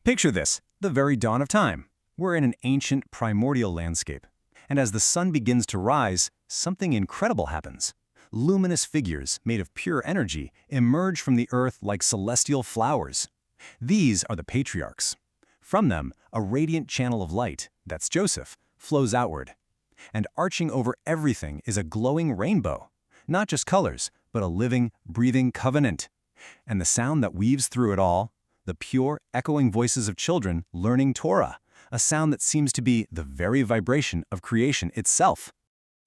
Picture this, the very dawn of time. We're in an ancient primordial landscape. And as the sun begins to rise, something incredible happens. Luminous figures made of pure energy emerge from the earth like celestial flowers. These are the Patriarchs. From them, a radiant channel of light, that's Joseph, flows outward. And arching over everything is a glowing rainbow. Not just colors, but a living, breathing covenant. And the sound that weaves through it all, the pure, echoing voices of children learning Torah, a sound that seems to be the very vibration of creation itself.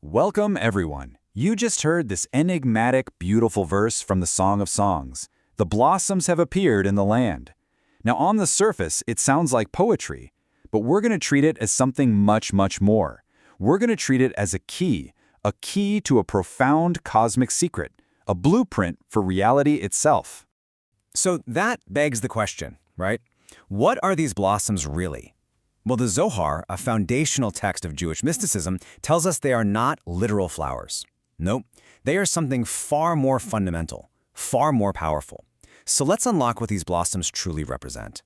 Welcome, everyone. You just heard this enigmatic, beautiful verse from the Song of Songs. The blossoms have appeared in the land. Now, on the surface, it sounds like poetry, but we're going to treat it as something much, much more. We're going to treat it as a key to a profound cosmic secret, a blueprint for reality itself. So that begs the question, right? What are these blossoms really? Well, the Zohar, a foundational text of Jewish mysticism, tells us they are not literal flowers. Nope, they are something far more fundamental, far more powerful. So let's unlock what these blossoms truly represent.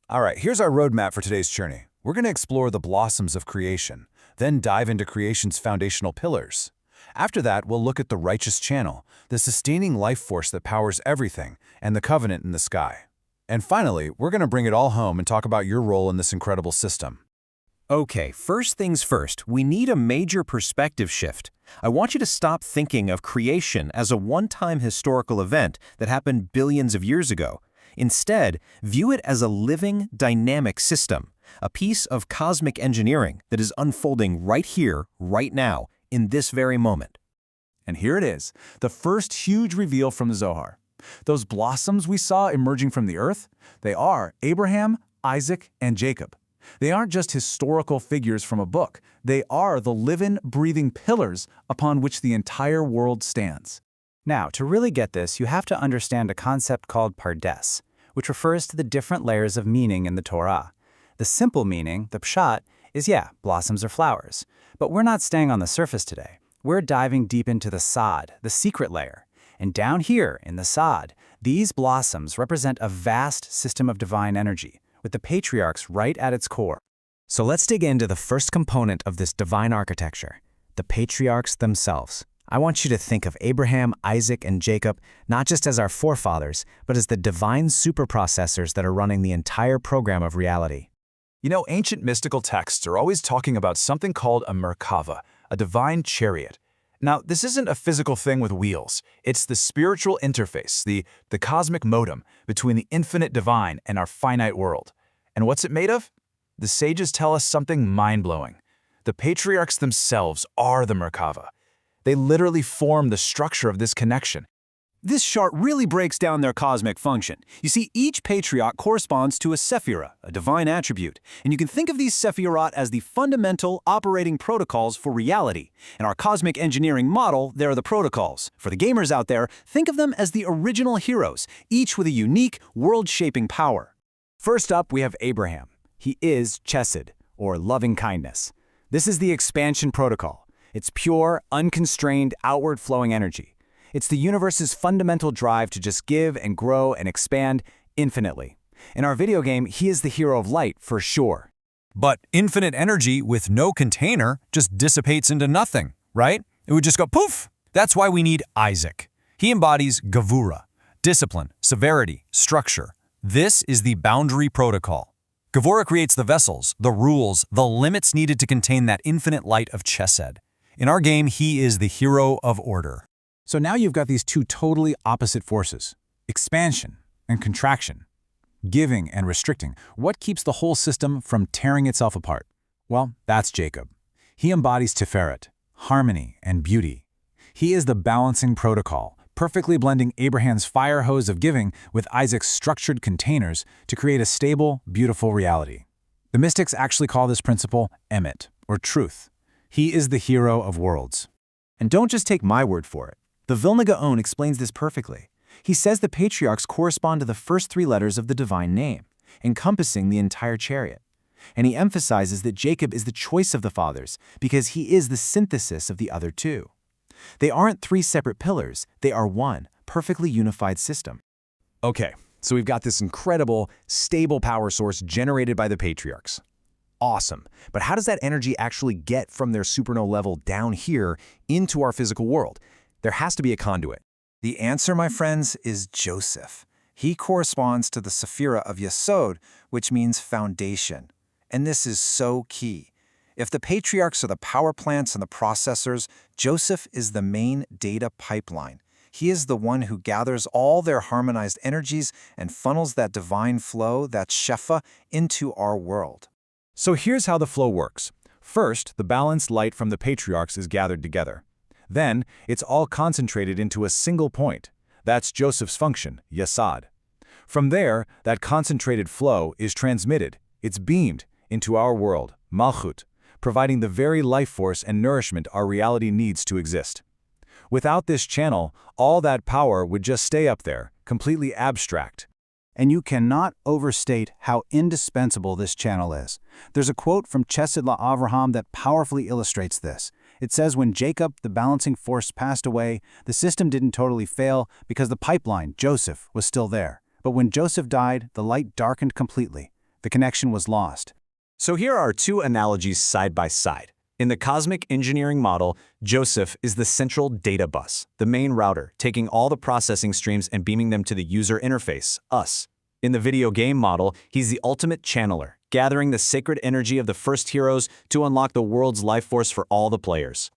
All right, here's our roadmap for today's journey. We're going to explore the blossoms of creation, then dive into creation's foundational pillars. After that, we'll look at the righteous channel, the sustaining life force that powers everything, and the covenant in the sky. And finally, we're going to bring it all home and talk about your role in this incredible system. Okay, first things first, we need a major perspective shift. I want you to stop thinking of creation as a one-time historical event that happened billions of years ago. Instead, view it as a living, dynamic system, a piece of cosmic engineering that is unfolding right here, right now, in this very moment. And here it is, the first huge reveal from the Zohar. Those blossoms we saw emerging from the earth, they are Abraham, Isaac, and Jacob. They aren't just historical figures from a book. They are the living, breathing pillars upon which the entire world stands. Now, to really get this, you have to understand a concept called pardes, which refers to the different layers of meaning in the Torah. The simple meaning, the pshat, is blossoms are flowers. But we're not staying on the surface today. We're diving deep into the sod, the secret layer. And down here in the sod, these blossoms represent a vast system of divine energy, with the Patriarchs right at its core. So let's dig into the first component of this divine architecture, the Patriarchs themselves. I want you to think of Abraham, Isaac, and Jacob not just as our forefathers, but as the divine superprocessors that are running the entire program of reality. You know, ancient mystical texts are always talking about something called a Merkava, a divine chariot. Now, this isn't a physical thing with wheels. It's the spiritual interface, the cosmic modem between the infinite divine and our finite world. And what's it made of? The sages tell us something mind-blowing. The Patriarchs themselves are the Merkava. They literally form the structure of this connection. This chart really breaks down their cosmic function. You see, each patriarch corresponds to a sephirah, a divine attribute, and you can think of these sephirot as the fundamental operating protocols for reality. In our cosmic engineering model, they're the protocols. For the gamers out there, think of them as the original heroes, each with a unique, world-shaping power. First up, we have Abraham. He is Chesed, or loving kindness. This is the expansion protocol. It's pure, unconstrained, outward-flowing energy. It's the universe's fundamental drive to just give and grow and expand infinitely. In our video game, he is the hero of light for sure. But infinite energy with no container just dissipates into nothing, right? It would just go poof. That's why we need Isaac. He embodies Gevurah, discipline, severity, structure. This is the boundary protocol. Gevurah creates the vessels, the rules, the limits needed to contain that infinite light of Chesed. In our game, he is the hero of order. So now you've got these two totally opposite forces, expansion and contraction, giving and restricting. What keeps the whole system from tearing itself apart? Well, that's Jacob. He embodies Tiferet, harmony and beauty. He is the balancing protocol, perfectly blending Abraham's fire hose of giving with Isaac's structured containers to create a stable, beautiful reality. The mystics actually call this principle emet, or truth. He is the hero of worlds. And don't just take my word for it. The Vilna Gaon explains this perfectly. He says the Patriarchs correspond to the first three letters of the divine name, encompassing the entire chariot. And he emphasizes that Jacob is the choice of the fathers because he is the synthesis of the other two. They aren't three separate pillars, they are one, perfectly unified system. Okay, So we've got this incredible, stable power source generated by the Patriarchs. Awesome. But how does that energy actually get from their supernova level down here into our physical world? There has to be a conduit. The answer, my friends, is Joseph. He corresponds to the Sephirah of Yesod, which means foundation. And this is so key. If the Patriarchs are the power plants and the processors, Joseph is the main data pipeline. He is the one who gathers all their harmonized energies and funnels that divine flow, that Shefa, into our world. So here's how the flow works. First, the balanced light from the Patriarchs is gathered together. Then, it's all concentrated into a single point. That's Joseph's function, Yesod. From there, that concentrated flow is transmitted. It's beamed into our world, Malchut, providing the very life force and nourishment our reality needs to exist. Without this channel, all that power would just stay up there, completely abstract. And you cannot overstate how indispensable this channel is. There's a quote from Chesed Avraham that powerfully illustrates this. It says when Jacob, the balancing force, passed away, the system didn't totally fail because the pipeline, Joseph, was still there. But when Joseph died, the light darkened completely. The connection was lost. So here are two analogies side by side. In the cosmic engineering model, Joseph is the central data bus, the main router, taking all the processing streams and beaming them to the user interface, us. In the video game model, he's the ultimate channeler, gathering the sacred energy of the first heroes to unlock the world's life force for all the players.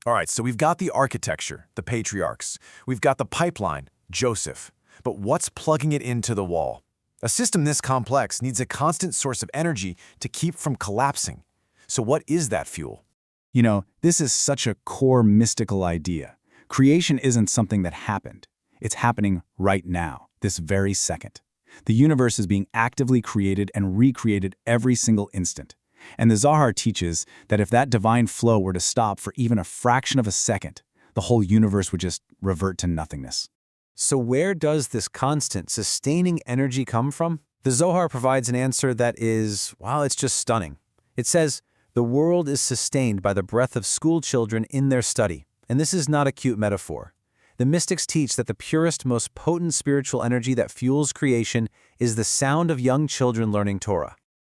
All right, so we've got the architecture, the Patriarchs. We've got the pipeline, Joseph. But what's plugging it into the wall? A system this complex needs a constant source of energy to keep from collapsing. So what is that fuel? You know, this is such a core mystical idea. Creation isn't something that happened. It's happening right now, this very second. The universe is being actively created and recreated every single instant. And the Zohar teaches that if that divine flow were to stop for even a fraction of a second, the whole universe would just revert to nothingness. So where does this constant, sustaining energy come from? The Zohar provides an answer that is, well, it's just stunning. It says, the world is sustained by the breath of school children in their study. And this is not a cute metaphor. The mystics teach that the purest, most potent spiritual energy that fuels creation is the sound of young children learning Torah.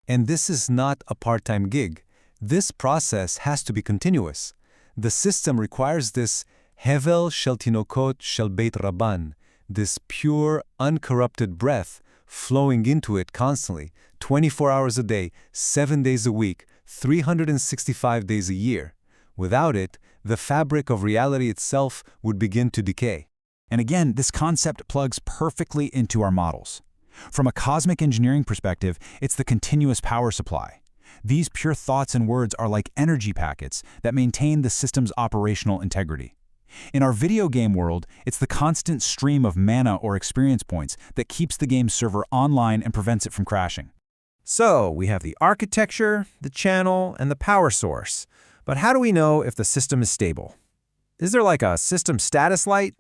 And this is not a part-time gig. This process has to be continuous. The system requires this Hevel shel tinokot shel Beit Rabban, this pure, uncorrupted breath flowing into it constantly, 24 hours a day, 7 days a week, 365 days a year. Without it, the fabric of reality itself would begin to decay. And again, this concept plugs perfectly into our models. From a cosmic engineering perspective, it's the continuous power supply. These pure thoughts and words are like energy packets that maintain the system's operational integrity. In our video game world, it's the constant stream of mana or experience points that keeps the game server online and prevents it from crashing. So, we have the architecture, the channel, and the power source. But how do we know if the system is stable? Is there like a system status light?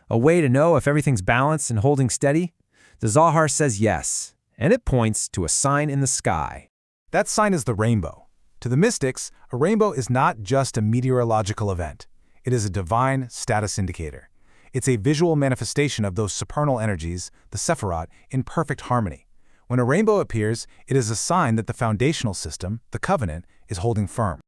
A way to know if everything's balanced and holding steady? The Zohar says yes, and it points to a sign in the sky. That sign is the rainbow. To the mystics, a rainbow is not just a meteorological event. It is a divine status indicator. It's a visual manifestation of those supernal energies, the Sephirot, in perfect harmony. When a rainbow appears, it is a sign that the foundational system, the covenant, is holding firm.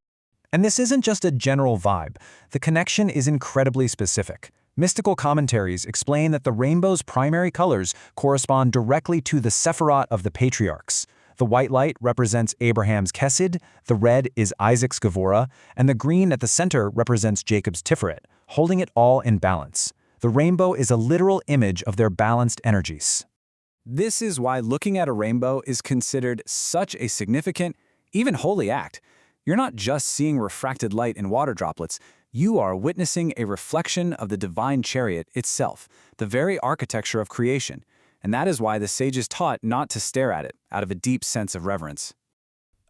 And this isn't just a general vibe. The connection is incredibly specific. Mystical commentaries explain that the rainbow's primary colors correspond directly to the Sephirot of the Patriarchs. The white light represents Abraham's Chesed, the red is Isaac's Gevurah, and the green at the center represents Jacob's Tiferet, holding it all in balance. The rainbow is a literal image of their balanced energies. This is why looking at a rainbow is considered such a significant, even holy act. You're not just seeing refracted light in water droplets, you are witnessing a reflection of the divine chariot itself, the very architecture of creation. And that is why the sages taught not to stare at it, out of a deep sense of reverence.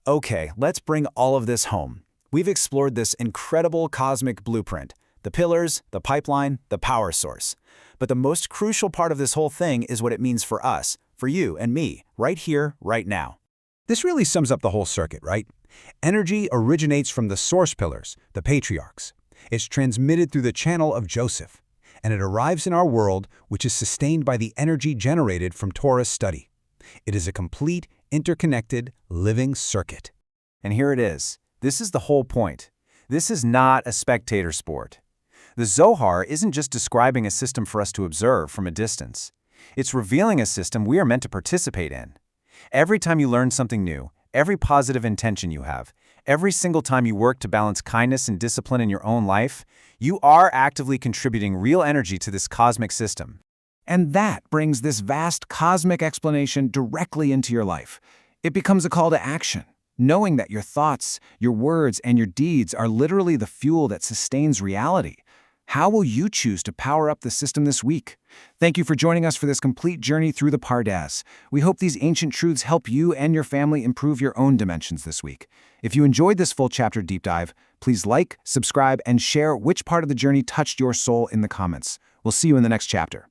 Okay, let's bring all of this home. We've explored this incredible cosmic blueprint, the pillars, the pipeline, the power source. But the most crucial part of this whole thing is what it means for us, for you and me, right here, right now. This really sums up the whole circuit, right? Energy originates from the source pillars, the Patriarchs. It's transmitted through the channel of Joseph. and it arrives in our world, which is sustained by the energy generated from Torah's study. It is a complete, interconnected, living circuit. And here it is. This is the whole point. This is not a spectator sport. The Zohar isn't just describing a system for us to observe from a distance. It's revealing a system we are meant to participate in. Every time you learn something new, every positive intention you have, every single time you work to balance kindness and discipline in your own life, you are actively contributing real energy to this cosmic system. And that brings this vast cosmic explanation directly into your life. It becomes a call to action, knowing that your thoughts, your words, and your deeds are literally the fuel that sustains reality. How will you choose to power up the system this week? Thank you for joining us for this complete journey through the Pardes. We hope these ancient truths help you and your family improve your own dimensions this week. If you enjoyed this full chapter deep dive, please like, subscribe, and share which part of the journey touched your soul in the comments. We'll see you in the next chapter.